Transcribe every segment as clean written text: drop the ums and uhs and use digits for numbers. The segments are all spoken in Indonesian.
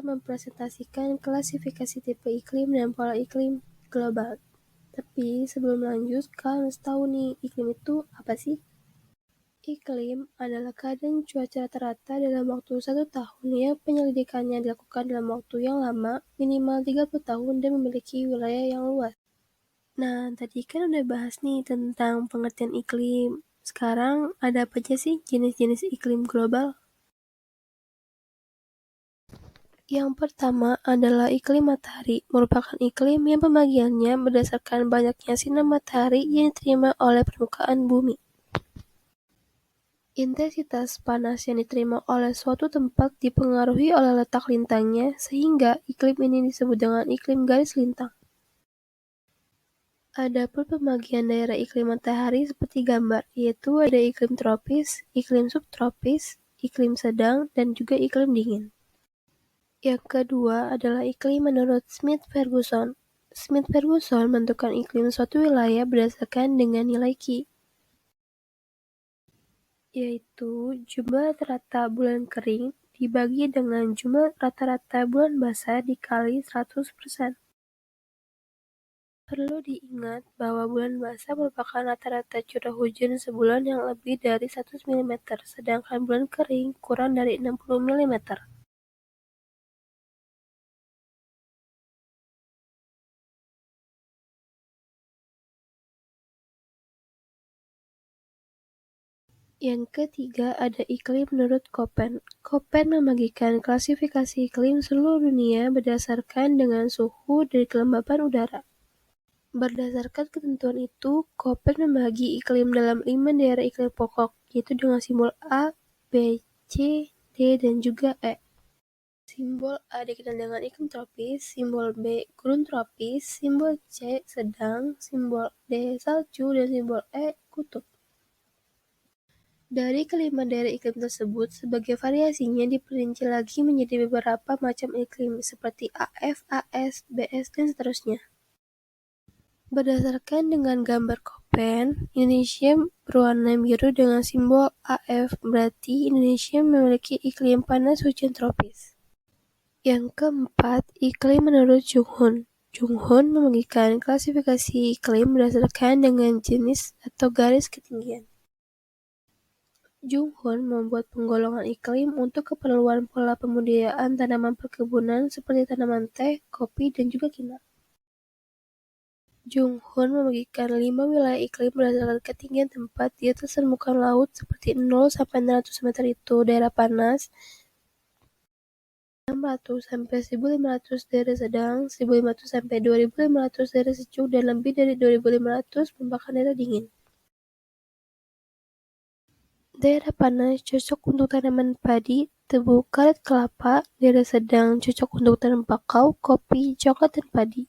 mempresentasikan klasifikasi tipe iklim dan pola iklim global. Tapi sebelum lanjut, kalian harus tahu nih, iklim itu apa sih? Iklim adalah keadaan cuaca rata-rata dalam waktu 1 tahun yang penyelidikannya dilakukan dalam waktu yang lama, minimal 30 tahun dan memiliki wilayah yang luas. Nah, tadi kan udah bahas nih tentang pengertian iklim. Sekarang ada apa aja sih jenis-jenis iklim global? Yang pertama adalah iklim matahari, merupakan iklim yang pembagiannya berdasarkan banyaknya sinar matahari yang diterima oleh permukaan bumi. Intensitas panas yang diterima oleh suatu tempat dipengaruhi oleh letak lintangnya, sehingga iklim ini disebut dengan iklim garis lintang. Adapun pembagian daerah iklim matahari seperti gambar, yaitu ada iklim tropis, iklim subtropis, iklim sedang, dan juga iklim dingin. Yang kedua adalah iklim menurut Smith-Ferguson. Smith-Ferguson menentukan iklim suatu wilayah berdasarkan dengan nilai Q, yaitu jumlah rata-rata bulan kering dibagi dengan jumlah rata-rata bulan basah dikali 100%. Perlu diingat bahwa bulan basah merupakan rata-rata curah hujan sebulan yang lebih dari 100 mm, sedangkan bulan kering kurang dari 60 mm. Yang ketiga ada iklim menurut Köppen. Köppen membagikan klasifikasi iklim seluruh dunia berdasarkan dengan suhu dan kelembapan udara. Berdasarkan ketentuan itu, Köppen membagi iklim dalam 5 daerah iklim pokok, yaitu dengan simbol A, B, C, D, dan juga E. Simbol A dikenal dengan iklim tropis, simbol B gurun tropis, simbol C sedang, simbol D salju, dan simbol E kutub. Dari kelima daerah iklim tersebut, sebagai variasinya diperinci lagi menjadi beberapa macam iklim, seperti AF, AS, BS, dan seterusnya. Berdasarkan dengan gambar Köppen, Indonesia berwarna biru dengan simbol AF, berarti Indonesia memiliki iklim panas hujan tropis. Yang keempat, iklim menurut Junghun. Junghun membagikan klasifikasi iklim berdasarkan dengan jenis atau garis ketinggian. Junghun membuat penggolongan iklim untuk keperluan pola pembudidayaan tanaman perkebunan seperti tanaman teh, kopi, dan juga kinam. Junghun membagikan 5 wilayah iklim berdasarkan ketinggian tempat di atas permukaan laut seperti 0 sampai 600 meter itu daerah panas, 600 sampai 1.500 daerah sedang, 1.500 sampai 2.500 daerah sejuk, dan lebih dari 2.500 merupakan daerah dingin. Daerah panas cocok untuk tanaman padi, tebu, karet kelapa. Daerah sedang cocok untuk tanam kakao, kopi, coklat, dan padi.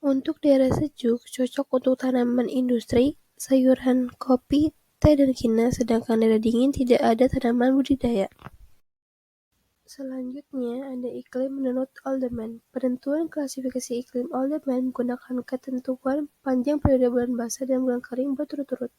Untuk daerah sejuk cocok untuk tanaman industri, sayuran, kopi, teh, dan kina, sedangkan daerah dingin tidak ada tanaman budidaya. Selanjutnya ada iklim menurut Alderman. Penentuan klasifikasi iklim Alderman menggunakan ketentuan panjang periode bulan basah dan bulan kering berturut-turut.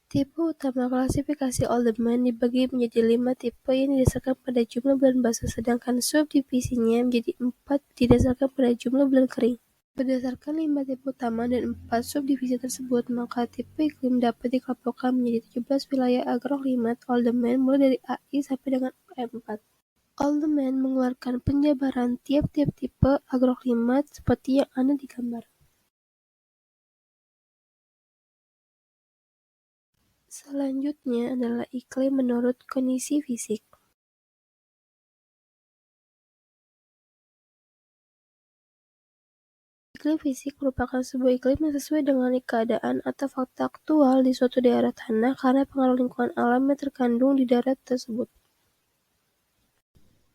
Tipe utama klasifikasi Alderman dibagi menjadi 5 tipe yang didasarkan pada jumlah bulan basah, sedangkan subdivisinya menjadi 4 didasarkan pada jumlah bulan kering. Berdasarkan 5 tipe utama dan 4 subdivisi tersebut, maka tipe iklim dapat dikelompokkan menjadi 17 wilayah agroklimat Alderman mulai dari AI sampai dengan M4. Alderman mengeluarkan penjabaran tiap-tiap tipe agroklimat seperti yang ada di gambar. Selanjutnya adalah iklim menurut kondisi fisik. Iklim fisik merupakan sebuah iklim yang sesuai dengan keadaan atau fakta aktual di suatu daerah tanah karena pengaruh lingkungan alam yang terkandung di daerah tersebut.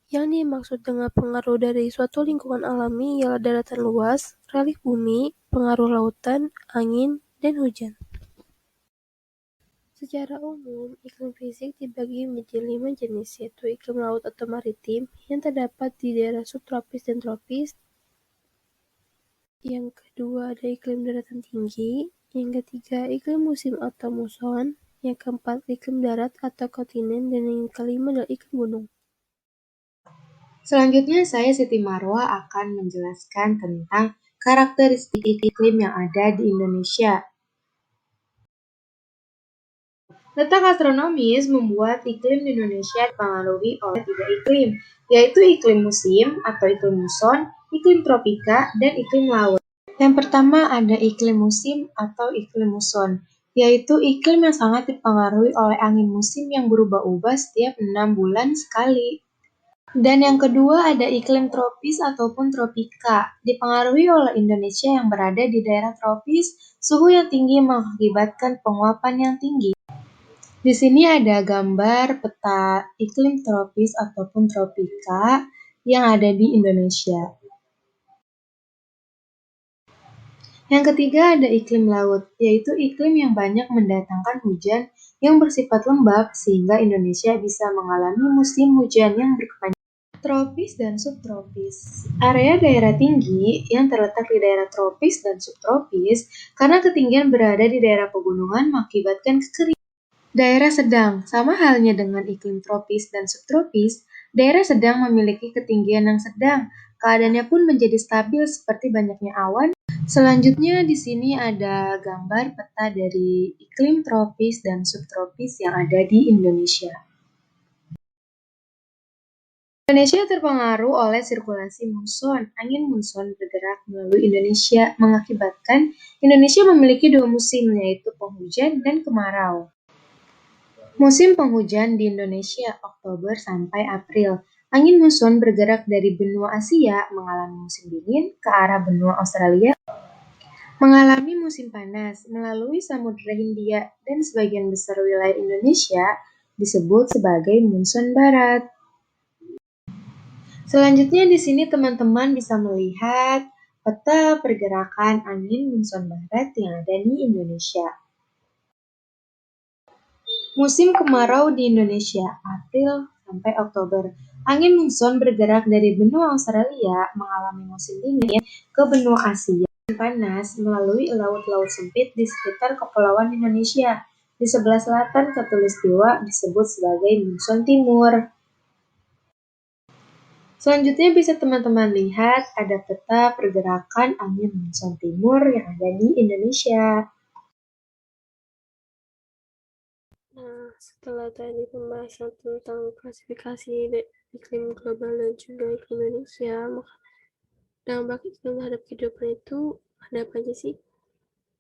Yang dimaksud dengan pengaruh dari suatu lingkungan alami ialah daratan luas, relief bumi, pengaruh lautan, angin, dan hujan. Secara umum, iklim fisik dibagi menjadi 5 jenis, yaitu iklim laut atau maritim yang terdapat di daerah subtropis dan tropis. Yang kedua ada iklim daratan tinggi. Yang ketiga iklim musim atau muson. Yang keempat iklim darat atau kontinen, dan yang kelima adalah iklim gunung. Selanjutnya, saya Siti Marwa akan menjelaskan tentang karakteristik iklim yang ada di Indonesia. Letak astronomis membuat iklim di Indonesia dipengaruhi oleh 3 iklim, yaitu iklim musim atau iklim muson, iklim tropika, dan iklim laut. Yang pertama ada iklim musim atau iklim muson, yaitu iklim yang sangat dipengaruhi oleh angin musim yang berubah-ubah setiap 6 bulan sekali. Dan yang kedua ada iklim tropis ataupun tropika, dipengaruhi oleh Indonesia yang berada di daerah tropis, suhu yang tinggi mengakibatkan penguapan yang tinggi. Di sini ada gambar peta iklim tropis ataupun tropika yang ada di Indonesia. Yang ketiga ada iklim laut, yaitu iklim yang banyak mendatangkan hujan yang bersifat lembab sehingga Indonesia bisa mengalami musim hujan yang berkepanjangan. Tropis dan subtropis. Area daerah tinggi yang terletak di daerah tropis dan subtropis karena ketinggian berada di daerah pegunungan mengakibatkan kekeringan. Daerah sedang, sama halnya dengan iklim tropis dan subtropis, daerah sedang memiliki ketinggian yang sedang. Keadaannya pun menjadi stabil seperti banyaknya awan. Selanjutnya di sini ada gambar peta dari iklim tropis dan subtropis yang ada di Indonesia. Indonesia terpengaruh oleh sirkulasi muson. Angin muson bergerak melalui Indonesia mengakibatkan Indonesia memiliki 2 musim, yaitu penghujan dan kemarau. Musim penghujan di Indonesia Oktober sampai April. Angin muson bergerak dari benua Asia mengalami musim dingin ke arah benua Australia, mengalami musim panas melalui Samudra Hindia dan sebagian besar wilayah Indonesia disebut sebagai muson barat. Selanjutnya di sini teman-teman bisa melihat peta pergerakan angin muson barat yang ada di Indonesia. Musim kemarau di Indonesia, April sampai Oktober. Angin muson bergerak dari benua Australia mengalami musim dingin ke benua Asia panas melalui laut-laut sempit di sekitar kepulauan Indonesia. Di sebelah selatan Khatulistiwa disebut sebagai muson timur. Selanjutnya bisa teman-teman lihat ada peta pergerakan angin muson timur yang ada di Indonesia. Nah, setelah tadi pembahasan tentang klasifikasi iklim global dan juga iklim Indonesia, maka dampak iklim terhadap kehidupan itu ada apa aja sih?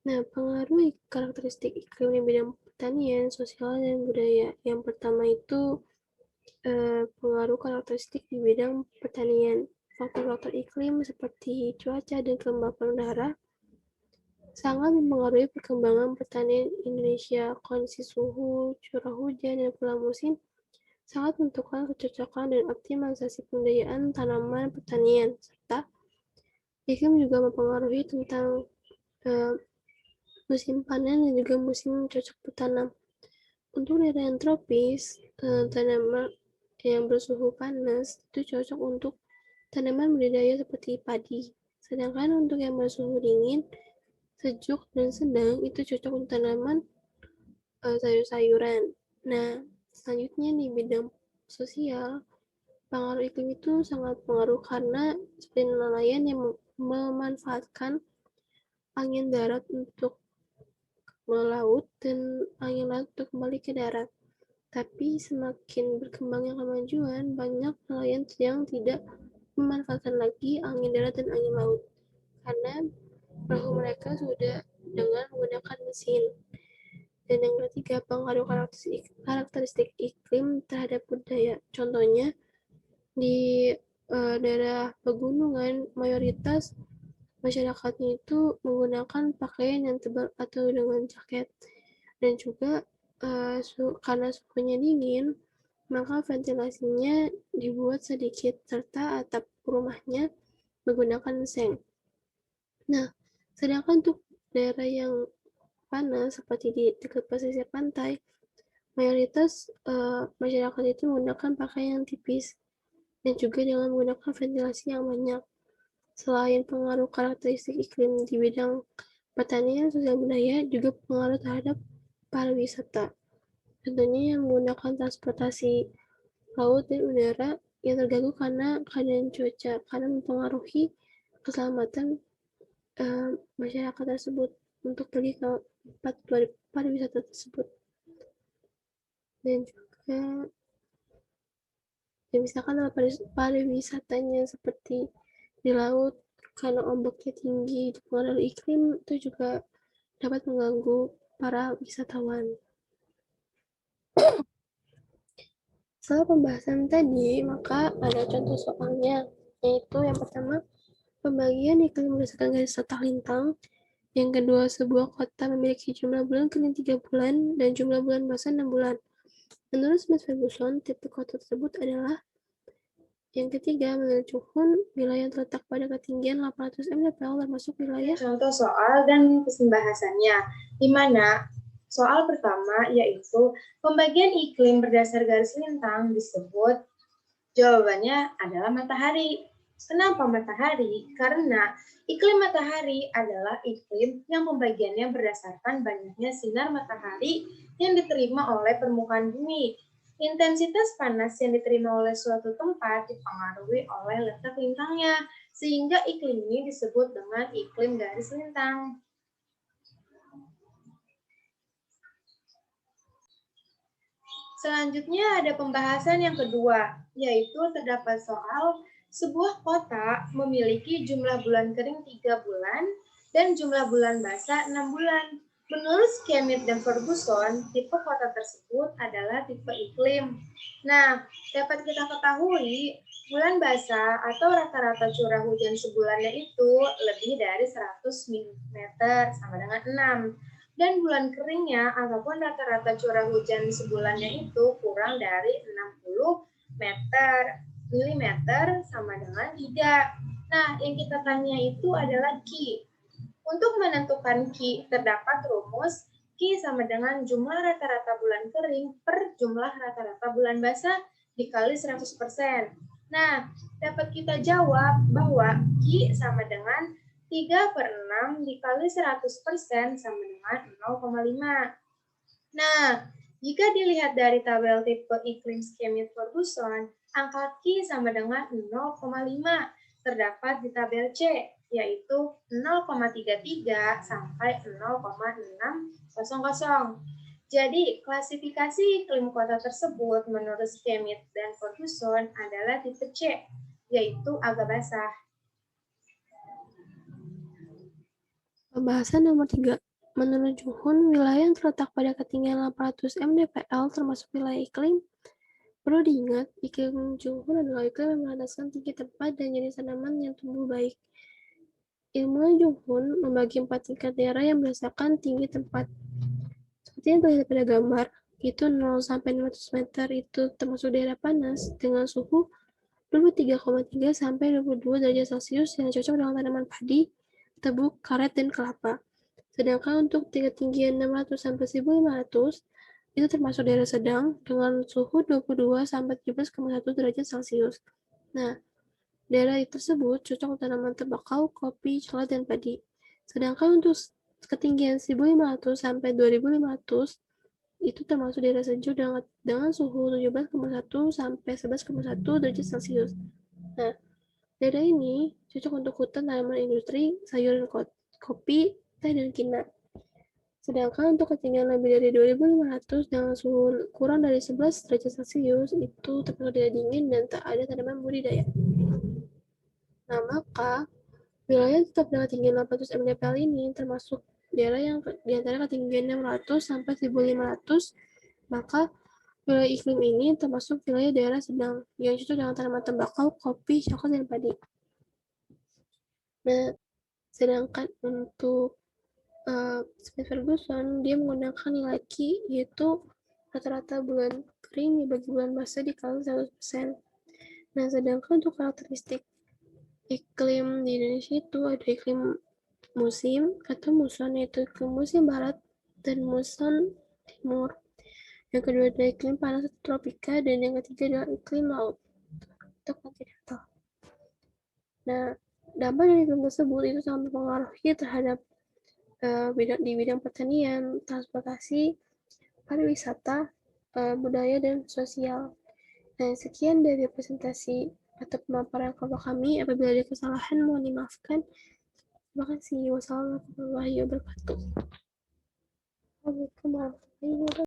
Nah, pengaruh karakteristik iklim di bidang pertanian, sosial, dan budaya. Yang pertama itu pengaruh karakteristik di bidang pertanian. Faktor-faktor iklim seperti cuaca dan kelembapan udara sangat mempengaruhi perkembangan pertanian Indonesia. Kondisi suhu, curah hujan, dan pola musim sangat menentukan kecocokan dan optimalisasi pemberdayaan tanaman pertanian, serta iklim juga mempengaruhi tentang uh, musim panen dan juga musim cocok bertanam. Untuk daerah yang tropis, tanaman yang bersuhu panas itu cocok untuk tanaman budidaya seperti padi. Sedangkan untuk yang bersuhu dingin, sejuk, dan sedang itu cocok untuk tanaman sayur-sayuran. Nah, selanjutnya di bidang sosial, pengaruh iklim itu sangat pengaruh karena seperti nelayan yang memanfaatkan angin darat untuk melaut dan angin laut untuk kembali ke darat. Tapi semakin berkembangnya kemajuan, banyak nelayan yang tidak memanfaatkan lagi angin darat dan angin laut karena perahu mereka sudah dengan menggunakan mesin. Dan yang ketiga, pengaruh karakteristik iklim terhadap budaya. Contohnya, di daerah pegunungan, mayoritas masyarakatnya itu menggunakan pakaian yang tebal atau dengan jaket. Dan juga karena suhunya dingin, maka ventilasinya dibuat sedikit serta atap rumahnya menggunakan seng. Nah, sedangkan untuk daerah yang panas seperti di dekat pesisir pantai, mayoritas masyarakat itu menggunakan pakaian yang tipis dan juga dengan menggunakan ventilasi yang banyak. Selain pengaruh karakteristik iklim di bidang pertanian, sosial budaya juga pengaruh terhadap pariwisata. Contohnya yang menggunakan transportasi laut dan udara yang terganggu karena keadaan cuaca, karena mempengaruhi keselamatan masyarakat tersebut untuk pergi ke tempat pariwisata tersebut. Dan juga ya misalkan pariwisatanya seperti di laut, karena ombaknya tinggi, pengaruh iklim itu juga dapat mengganggu para wisatawan. Setelah pembahasan tadi, maka ada contoh soalnya, yaitu yang pertama, pembagian iklim berdasarkan garis letak lintang. Yang kedua, sebuah kota memiliki jumlah bulan kering 3 bulan dan jumlah bulan basah 6 bulan. Menurut Smith Ferguson, tipe kota tersebut adalah yang ketiga, menurut Chuhun, wilayah yang terletak pada ketinggian 800 mdpl termasuk wilayah. Contoh soal dan pembahasannya, di mana soal pertama yaitu pembagian iklim berdasar garis lintang disebut jawabannya adalah matahari. Kenapa matahari? Karena iklim matahari adalah iklim yang pembagiannya berdasarkan banyaknya sinar matahari yang diterima oleh permukaan bumi. Intensitas panas yang diterima oleh suatu tempat dipengaruhi oleh letak lintangnya, sehingga iklim ini disebut dengan iklim garis lintang. Selanjutnya ada pembahasan yang kedua, yaitu terdapat soal sebuah kota memiliki jumlah bulan kering 3 bulan dan jumlah bulan basah 6 bulan. Menurut Schmidt dan Ferguson, tipe kota tersebut adalah tipe iklim. Nah, dapat kita ketahui, bulan basah atau rata-rata curah hujan sebulannya itu lebih dari 100 mm sama dengan 6. Dan bulan keringnya ataupun rata-rata curah hujan sebulannya itu kurang dari 60 milimeter sama dengan 3. Nah, yang kita tanya itu adalah Q. Untuk menentukan Q, terdapat rumus Q sama dengan jumlah rata-rata bulan kering per jumlah rata-rata bulan basah dikali 100%. Nah, dapat kita jawab bahwa Q sama dengan 3/6 dikali 100% sama dengan 0,5. Nah, jika dilihat dari tabel tipe iklim Schmidt Ferguson, angka Q sama dengan 0,5 terdapat di tabel C, yaitu 0,33 sampai 0,600. Jadi, klasifikasi iklim kota tersebut menurut Schmidt dan Ferguson adalah tipe C, yaitu agak basah. Pembahasan nomor 3. Menurut Chuhun, wilayah yang terletak pada ketinggian 800 mdpl termasuk wilayah iklim. Perlu diingat, iklim Chuhun adalah iklim yang berlandaskan tinggi tempat dan jenis tanaman yang tumbuh baik. Ilmuwan Chuhun membagi 4 tingkat daerah yang berdasarkan tinggi tempat. Seperti yang terlihat pada gambar, itu 0 sampai 600 meter itu termasuk daerah panas dengan suhu 23,3 sampai 22 derajat Celcius yang cocok dengan tanaman padi, tebu, karet, dan kelapa. Sedangkan untuk ketinggian 600 sampai 1500 itu termasuk daerah sedang dengan suhu 22 sampai 17,1 derajat Celcius. Nah, daerah tersebut cocok untuk tanaman tembakau, kopi, coklat, dan padi. Sedangkan untuk ketinggian 1500 sampai 2500 itu termasuk daerah sejuk dengan suhu 17,1 sampai 11,1 derajat Celcius. Nah, daerah ini cocok untuk hutan tanaman industri, sayuran kopi, teh, dan kina. Sedangkan untuk ketinggian lebih dari 2500 dengan suhu kurang dari 11 derajat Celcius itu termasuk daerah dingin dan tak ada tanaman budidaya. Nah, maka wilayah tetap dengan ketinggian 800 mdpl ini termasuk daerah yang di antara ketinggian 600 sampai 1500, maka wilayah iklim ini termasuk wilayah daerah sedang yang cocok dengan tanaman tembakau, kopi, coklat, dan padi. Nah, sedangkan untuk Smith Ferguson, dia menggunakan nilai Q, yaitu rata-rata bulan kering dibagi bulan basah dikali 100%. Nah, sedangkan untuk karakteristik iklim di Indonesia itu ada iklim musim atau muson, yaitu iklim musim barat dan muson timur. Yang kedua adalah iklim panas atau tropika, dan yang ketiga adalah iklim laut atau kontinental. Nah, dampak dari iklim tersebut itu sangat mempengaruhi terhadap di bidang pertanian, transportasi, pariwisata, budaya, dan sosial. Nah, sekian dari presentasi atau pemaparan kelompok kami. Apabila ada kesalahan, mohon dimaafkan. Terima kasih. Wassalamualaikum warahmatullahi wabarakatuh. Waalaikumsalam warahmatullahi wabarakatuh.